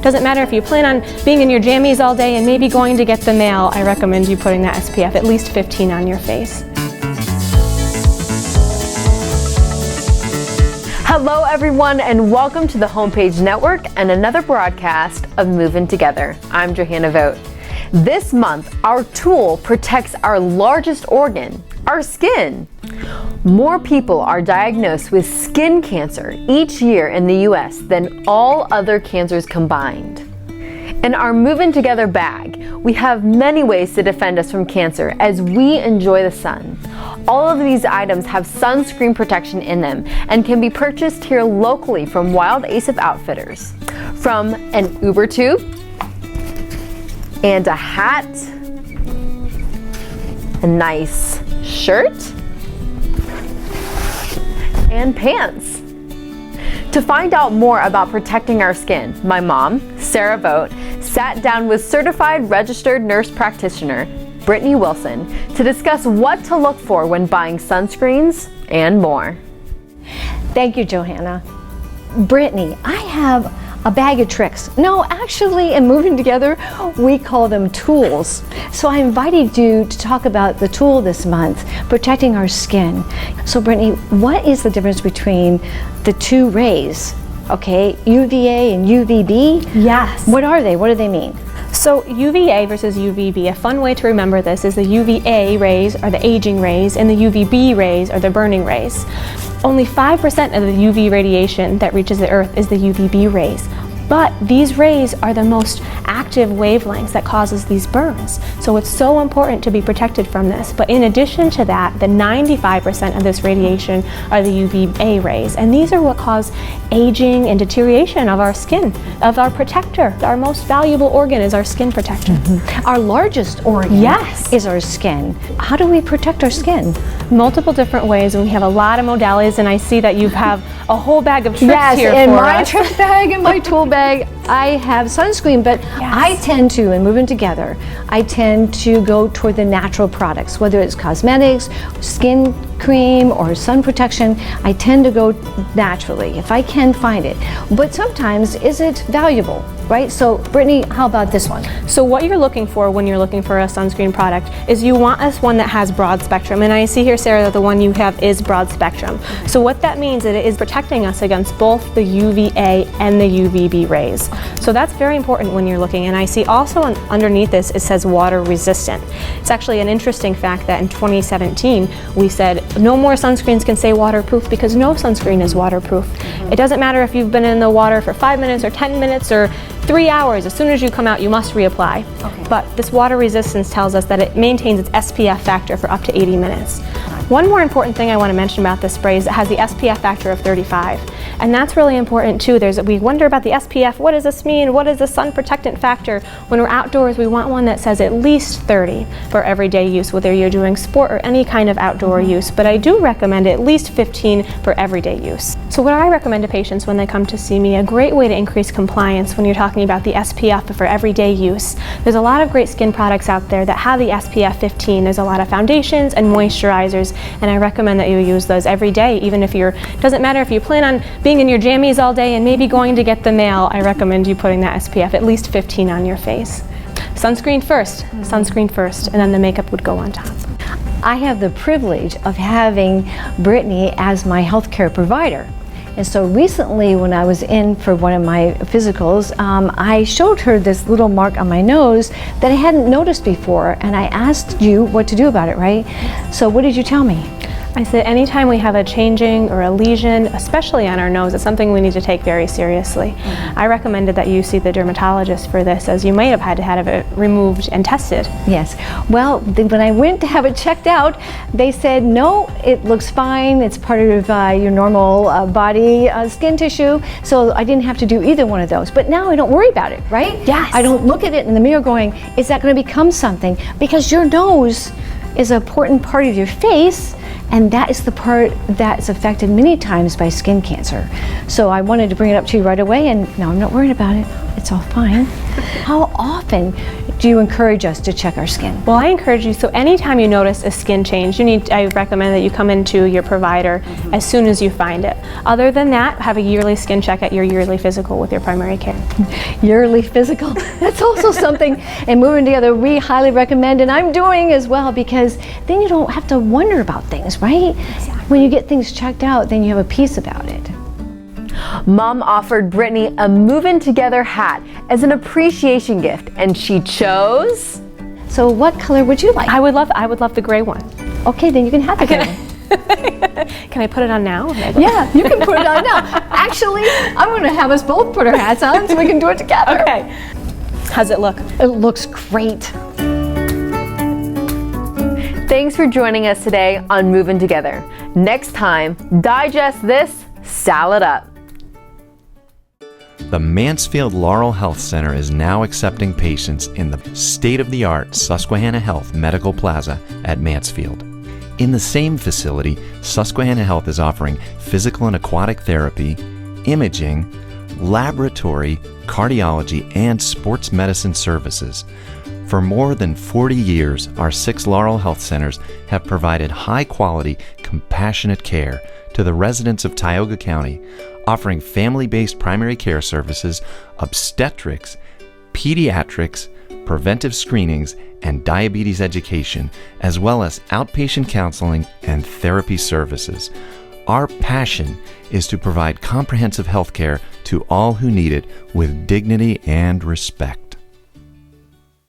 Doesn't matter if you plan on being in your jammies all day and maybe going to get the mail, I recommend you putting that SPF at least 15 on your face. Hello everyone, and welcome to the Homepage Network and another broadcast of Movin' Together. I'm Johanna Vogt. This month, our tool protects our largest organ, our skin. More people are diagnosed with skin cancer each year in the US than all other cancers combined. In our Movin' Together bag, we have many ways to defend us from cancer as we enjoy the sun. All of these items have sunscreen protection in them and can be purchased here locally from Wild Asif Outfitters. From an Uber tube, and a hat, a nice shirt, and pants. To find out more about protecting our skin, my mom, Sarah Vogt, sat down with certified registered nurse practitioner, Brittany Wilson, to discuss what to look for when buying sunscreens and more. Thank you, Johanna. Brittany, I have a bag of tricks. No, actually, in Movin' Together, we call them tools. So I invited you to talk about the tool this month, protecting our skin. So Brittany, what is the difference between the two rays? Okay, UVA and UVB? Yes. What are they? What do they mean? So UVA versus UVB, a fun way to remember this is the UVA rays are the aging rays and the UVB rays are the burning rays. Only 5% of the UV radiation that reaches the Earth is the UVB rays. But these rays are the most active wavelengths that causes these burns. So it's so important to be protected from this. But in addition to that, the 95% of this radiation are the UVA rays. And these are what cause aging and deterioration of our skin, of our protector. Our most valuable organ is our skin protector. Mm-hmm. Our largest organ is our skin. How do we protect our skin? Multiple different ways, and we have a lot of modalities, and I see that you have a whole bag of tricks here for us. Yes, in my trick bag, in my tool bag, I have sunscreen, but I tend to, in Movin' Together, I tend to go toward the natural products, whether it's cosmetics, skin cream, or sun protection. I tend to go naturally, if I can find it. But sometimes, is it valuable, right? So, Brittany, how about this one? So what you're looking for when you're looking for a sunscreen product is you want us one that has broad spectrum. And I see here, Sarah, that the one you have is broad spectrum. So what that means is it is protecting us against both the UVA and the UVB rays. So that's very important when you're looking. And I see also underneath this, it says water resistant. It's actually an interesting fact that in 2017, we said no more sunscreens can say waterproof because no sunscreen is waterproof. It doesn't matter if you've been in the water for 5 minutes or 10 minutes or 3 hours. As soon as you come out, you must reapply. Okay. But this water resistance tells us that it maintains its SPF factor for up to 80 minutes. One more important thing I want to mention about this spray is it has the SPF factor of 35. And that's really important too. We wonder about the SPF. What does this mean? What is the sun protectant factor? When we're outdoors, we want one that says at least 30 for everyday use, whether you're doing sport or any kind of outdoor use. But I do recommend at least 15 for everyday use. So what I recommend to patients when they come to see me, a great way to increase compliance when you're talking about the SPF for everyday use. There's a lot of great skin products out there that have the SPF 15. There's a lot of foundations and moisturizers, and I recommend that you use those every day, even if doesn't matter if you plan on being in your jammies all day and maybe going to get the mail, I recommend you putting that SPF at least 15 on your face. Sunscreen first, and then the makeup would go on top. I have the privilege of having Brittany as my healthcare provider. And so recently when I was in for one of my physicals, I showed her this little mark on my nose that I hadn't noticed before, and I asked you what to do about it, right? So what did you tell me? I said anytime we have a changing or a lesion, especially on our nose, it's something we need to take very seriously. I recommended that you see the dermatologist for this, as you may have had to have it removed and tested. Yes. Well, when I went to have it checked out, they said, no, it looks fine. It's part of your normal body skin tissue. So I didn't have to do either one of those. But now I don't worry about it, right? Yes. I don't look at it in the mirror going, is that going to become something? Because your nose is an important part of your face, and that is the part that's affected many times by skin cancer. So I wanted to bring it up to you right away, and now I'm not worried about it. It's all fine. How often do you encourage us to check our skin? Well, I encourage you, so anytime you notice a skin change, I recommend that you come into your provider as soon as you find it. Other than that, have a yearly skin check at your yearly physical with your primary care. Yearly physical. That's also something in Moving Together we highly recommend, and I'm doing as well, because then you don't have to wonder about things, right? Exactly. When you get things checked out, then you have a peace about it. Mom offered Brittany a Movin' Together hat as an appreciation gift, and she chose... So what color would you like? I would love the gray one. Okay, then you can have the gray one. Can I put it on now? Yeah, you can put it on now. Actually, I'm going to have us both put our hats on so we can do it together. Okay. How's it look? It looks great. Thanks for joining us today on Movin' Together. Next time, digest this salad up. The Mansfield Laurel Health Center is now accepting patients in the state-of-the-art Susquehanna Health Medical Plaza at Mansfield. In the same facility, Susquehanna Health is offering physical and aquatic therapy, imaging, laboratory, cardiology, and sports medicine services. For more than 40 years, our 6 Laurel Health Centers have provided high-quality, compassionate care to the residents of Tioga County, offering family-based primary care services, obstetrics, pediatrics, preventive screenings, and diabetes education, as well as outpatient counseling and therapy services. Our passion is to provide comprehensive health care to all who need it with dignity and respect.